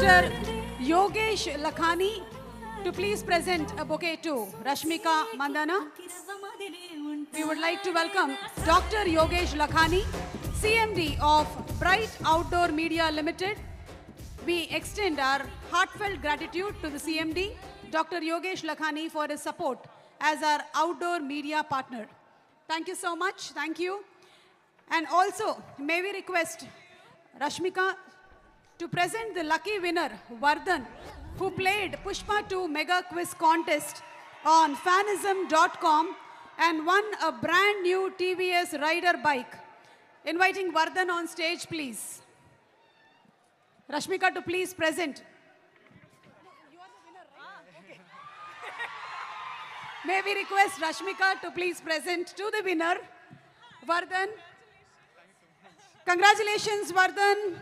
Dr. Yogesh Lakhani to please present a bouquet to Rashmika Mandana. We would like to welcome Dr. Yogesh Lakhani, CMD of Bright Outdoor Media Limited. We extend our heartfelt gratitude to the CMD, Dr. Yogesh Lakhani, for his support as our outdoor media partner. Thank you so much. Thank you. And also, may we request Rashmika to present the lucky winner, Vardhan, who played Pushpa 2 Mega Quiz Contest on fanism.com and won a brand new TVS Rider bike. Inviting Vardhan on stage, please. Rashmika to please present. You are the winner, right? Okay. May we request Rashmika to please present to the winner, Vardhan. Congratulations, Vardhan.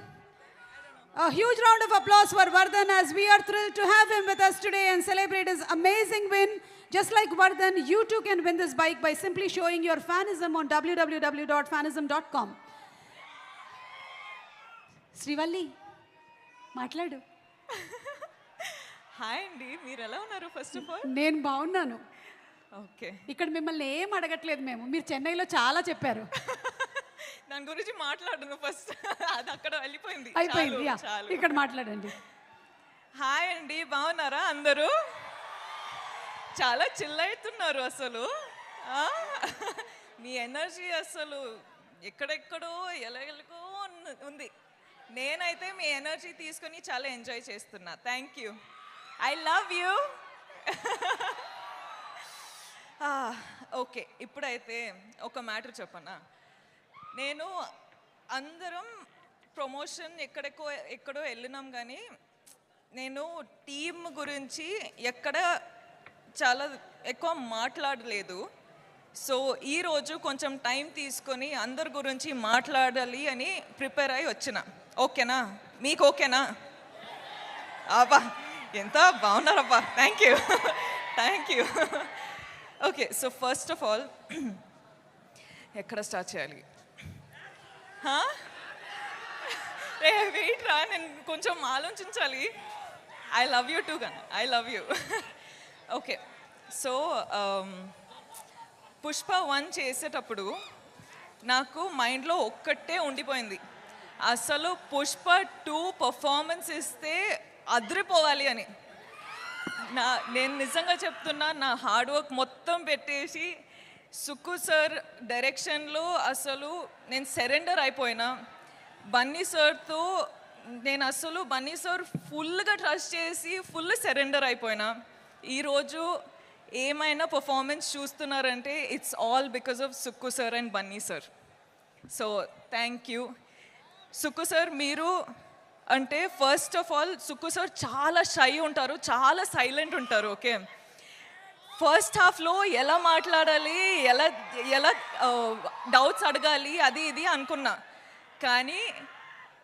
A huge round of applause for Vardhan, as we are thrilled to have him with us today and celebrate his amazing win. Just like Vardhan, you too can win this bike by simply showing your fanism on www.fanism.com. Srivalli, మాట్లాడు. Hi అండి, మీరు ఎలా ఉన్నారు? First of all నేను బాగున్నాను. Okay, ఇక్కడ మిమ్మల్ని ఏం అడగట్లేదు మేము. మీరు చెన్నైలో చాలా చెప్పారు. దాని గురించి మాట్లాడను ఫస్ట్. అది అక్కడ వెళ్ళిపోయింది, అయిపోయింది. చాలు. ఇక్కడ మాట్లాడండి. హాయ్ అండి, బాగున్నారా అందరూ? చాలా చిల్ అవుతున్నారు అసలు. మీ ఎనర్జీ అసలు ఎక్కడెక్కడో ఎలాగెలగో ఉంది. నేనైతే మీ ఎనర్జీ తీసుకొని చాలా ఎంజాయ్ చేస్తున్నా. Thank you. I love you. Okay, ఇప్పుడైతే ఒక మ్యాటర్ చెప్పనా. నేను అందరం ప్రమోషన్ ఎక్కడో వెళ్ళినాం, కానీ నేను టీమ్ గురించి ఎక్కడ చాలా ఎక్కువ మాట్లాడలేదు. సో ఈరోజు కొంచెం టైం తీసుకొని అందరి గురించి మాట్లాడాలి అని ప్రిపేర్ అయ్యి వచ్చిన. ఓకేనా? మీకు ఓకేనా? అబ్బా, ఎంత బాగున్నారబ్బా. Thank you, thank you. Okay, so first of all ఎక్కడ స్టార్ట్ చేయాలి? వెయిట్ రా, నేను కొంచెం ఆలోచించాలి. ఐ లవ్ యూ టూ గన్, I love you. Okay, so Pushpa 1 చేసేటప్పుడు నాకు మైండ్లో ఒక్కటే ఉండిపోయింది, అసలు పుష్ప 2 పర్ఫార్మెన్స్ ఇస్తే అదిరిపోవాలి అని. నేను నిజంగా చెప్తున్నా, నా హార్డ్ వర్క్ మొత్తం పెట్టేసి సుక్కు సార్ డైరెక్షన్లో అసలు నేను సరెండర్ అయిపోయినా. బన్నీ సార్తో నేను అసలు బన్నీ సార్ ఫుల్గా ట్రస్ట్ చేసి ఫుల్ సరెండర్ అయిపోయినా. ఈరోజు ఏమైనా పర్ఫార్మెన్స్ చూస్తున్నారంటే it's all because of Sukku sir and Bunny sir. So thank you Sukku sir. మీరు అంటే first of all Sukku sir చాలా షై ఉంటారు, చాలా సైలెంట్ ఉంటారు. ఓకే, ఫస్ట్ హాఫ్లో ఎలా మాట్లాడాలి, ఎలా డౌట్స్ అడగాలి, అది ఇది అనుకున్నా. కానీ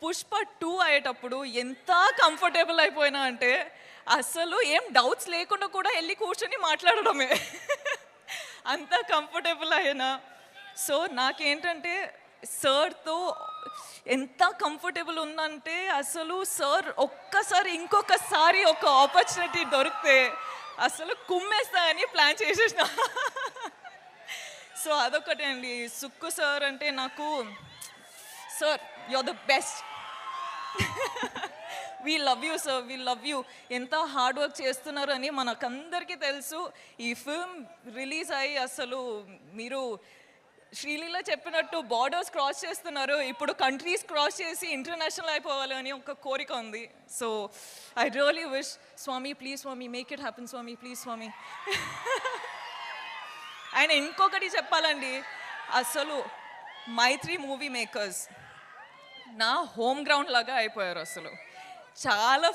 పుష్ప 2 అయ్యేటప్పుడు ఎంత కంఫర్టబుల్ అయిపోయినా అంటే అసలు ఏం డౌట్స్ లేకుండా కూడా వెళ్ళి కూర్చొని మాట్లాడడమే. అంత కంఫర్టబుల్ అయినా. సో నాకేంటంటే సార్తో ఎంత కంఫర్టబుల్ ఉందంటే అసలు సార్ ఒక్కసారి ఇంకొకసారి ఒక ఆపర్చునిటీ దొరికితే అసలు కుమ్మేస్తా అని ప్లాన్ చేసేసిన. సో అదొకటే అండి. సుక్కు సార్ అంటే నాకు, sir you are the best. We love you sir, we love you. ఎంత హార్డ్ వర్క్ చేస్తున్నారు అని మనకందరికీ తెలుసు. ఈ ఫిల్మ్ రిలీజ్ అయ్యి అసలు మీరు శ్రీలీల చెప్పినట్టు బార్డర్స్ క్రాస్ చేస్తున్నారు. ఇప్పుడు కంట్రీస్ క్రాస్ చేసి ఇంటర్నేషనల్ అయిపోవాలి అని ఒక కోరిక ఉంది. So I really wish, Swami please Swami, make it happen Swami, please Swami. ఆయన ఇంకొకటి చెప్పాలండి, అసలు మైత్రి మూవీ మేకర్స్ నా హోమ్ గ్రౌండ్ లాగా అయిపోయారు. అసలు చాలా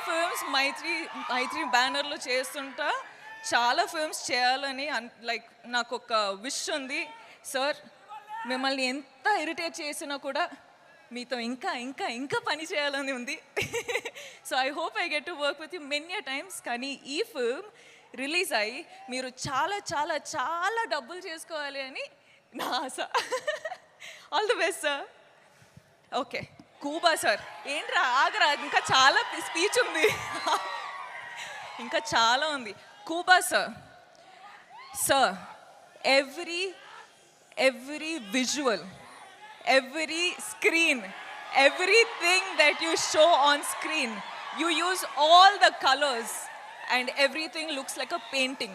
ఫిల్మ్స్ మైత్రి బ్యానర్లో చేస్తుంటా. చాలా ఫిల్మ్స్ చేయాలని లైక్ నాకు ఒక విష్ ఉంది. సార్ మిమ్మల్ని ఎంత ఇరిటేట్ చేసినా కూడా మీతో ఇంకా ఇంకా ఇంకా పని చేయాలని ఉంది. So I hope I get to work with you many times. కానీ ఈ ఫిల్మ్ రిలీజ్ అయ్యి మీరు చాలా చాలా చాలా డబ్బులు చేసుకోవాలి అని నా ఆశ. All the best sir. Okay, Kuba sir, ఏంట్రా ఆగరా, ఇంకా చాలా స్పీచ్ ఉంది, ఇంకా చాలా ఉంది. Kuba sir, sir, every visual, every screen, everything that you show on screen, you use all the colors and everything looks like a painting.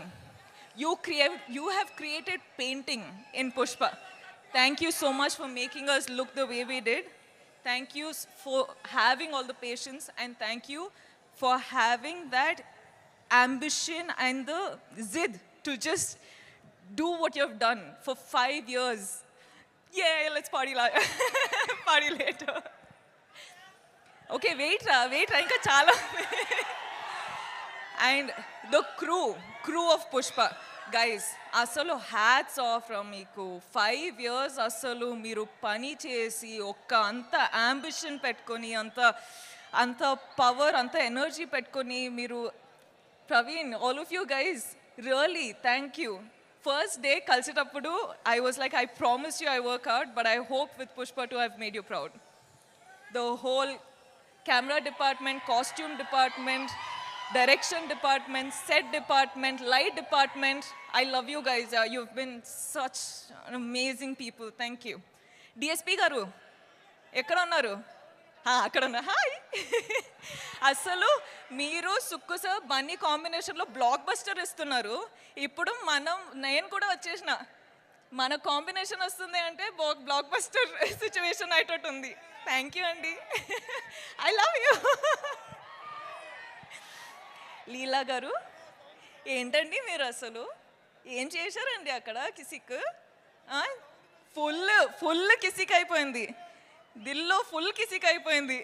You have created painting in Pushpa. Thank you so much for making us look the way we did. Thank you for having all the patience, and thank you for having that ambition and the zid to just do what you have done for 5 years. Yeah, let's party party later. Okay, wait ra, ఇంకా చాలా. And the crew of Pushpa, guys, అసలు hats off from మీకు. 5 years అసలు మీరు పని చేసి అంత ambition పెట్టుకొని అంత పవర్ అంత ఎనర్జీ పెట్టుకొని మీరు, Praveen, all of you guys, really thank you. First day కలిసేటప్పుడు I was like, I promise you I work hard, but I hope with Pushpa 2 I've made you proud. The whole camera department, costume department, direction department, set department, light department, I love you guys. You've been such amazing people. Thank you. DSP garu ఎక్కడ ఉన్నారు? అక్కడ ఉన్నా. Hi. అసలు మీరు Sukku sir Bunny కాంబినేషన్లో block buster ఇస్తున్నారు. ఇప్పుడు నేను కూడా వచ్చేసిన, మన కాంబినేషన్ వస్తుంది అంటే బ్లాక్ బస్టర్ సిచ్యువేషన్ అయ్యేటట్టు ఉంది. థ్యాంక్ యూ అండి. I love you. లీలా గారు, ఏంటండి మీరు అసలు ఏం చేశారండి అక్కడ? కిసిక్ ఫుల్ కిసిక్ అయిపోయింది, దిల్లో ఫుల్ కిసిక్ అయిపోయింది.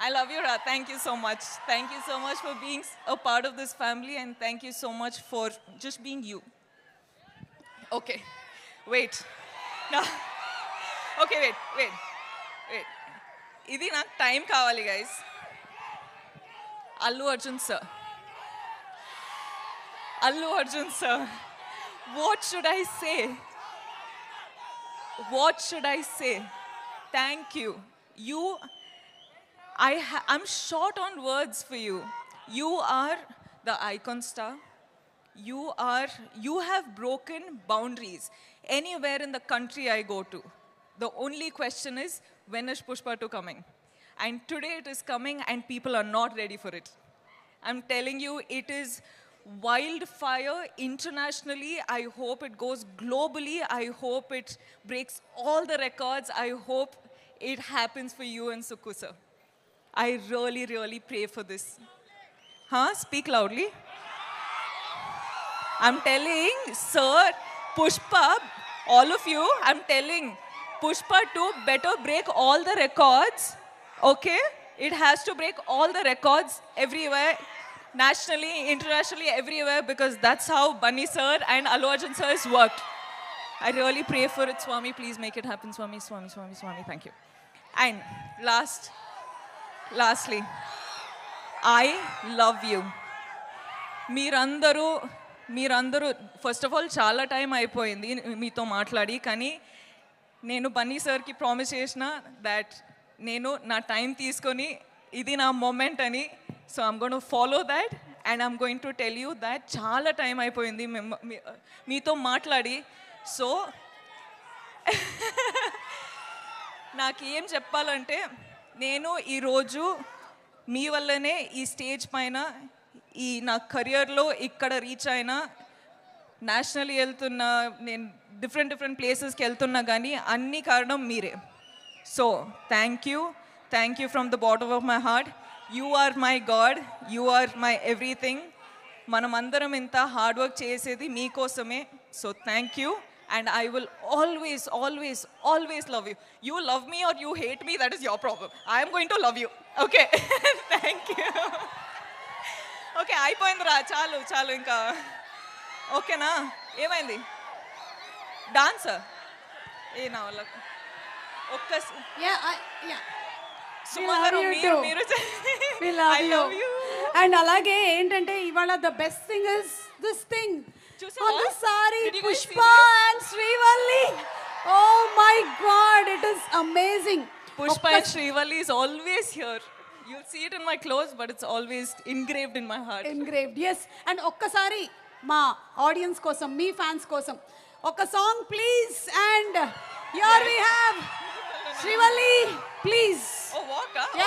I love you, Ra. Thank you so much. Thank you so much for being a part of this family, and thank you so much for just being you. Okay, wait. No. Okay, wait. Idi nak time kavali, guys. Allu Arjun sir. What should I say? Thank you. I'm short on words for you. You are the icon star. You have broken boundaries anywhere in the country I go to. The only question is, when is Pushpa 2 coming? And today it is coming, and people are not ready for it. I'm telling you, it is wildfire internationally. I hope it goes globally. I hope it breaks all the records. I hope it happens for you and Sukku sir. I really, really pray for this. Speak loudly. I'm telling, sir, Pushpa, all of you, I'm telling, Pushpa 2 better break all the records, okay? It has to break all the records everywhere, nationally, internationally, everywhere, because that's how Bunny sir and Allu Arjun sir has worked. I really pray for it, Swami. Please make it happen, Swami. Thank you. And lastly, I love you. మీరందరూ first of all చాలా time అయిపోయింది మీతో మాట్లాడి, కానీ నేను బన్నీ సార్కి promise చేసిన that నేను నా టైం తీసుకొని ఇది నా మూమెంట్ అని. So I'm going to follow that, and I'm going to tell you that చాలా టైం అయిపోయింది మీతో మాట్లాడి. సో నాకు ఏం చెప్పాలంటే, నేను ఈరోజు మీ వల్లనే ఈ స్టేజ్ పైన ఈ నా కెరియర్లో ఇక్కడ రీచ్ అయినా, నేషనల్ వెళ్తున్నా, నేను డిఫరెంట్ ప్లేసెస్కి వెళ్తున్నా, కానీ అన్ని కారణం మీరే. So thank you from the bottom of my heart. You are my God, you are my everything. మనమందరం ఇంత హార్డ్ వర్క్ చేసేది మీకోసమే. So thank you. And I will always love you. You love me or you hate me, that is your problem. I am going to love you. Okay? Thank you. Okay, అయిపోయిందిరా, చాలు ఇంకా. ఓకేనా? ఏమైంది? Dancer నా వల్ల సుమారు మీరు I love you. And అలాగే ఏంటంటే ఇవాళ the best thing is this thing. On the sari, Pushpa and Srivalli. Oh my God, it is amazing. Pushpa and Srivalli is always here. You'll see it in my clothes, but it's always engraved in my heart. engraved, yes. And ఒక్కసారి మా audience కోసం, మీ fans కోసం ఒక song please. And here we have Srivalli, please. Oh, walk, huh?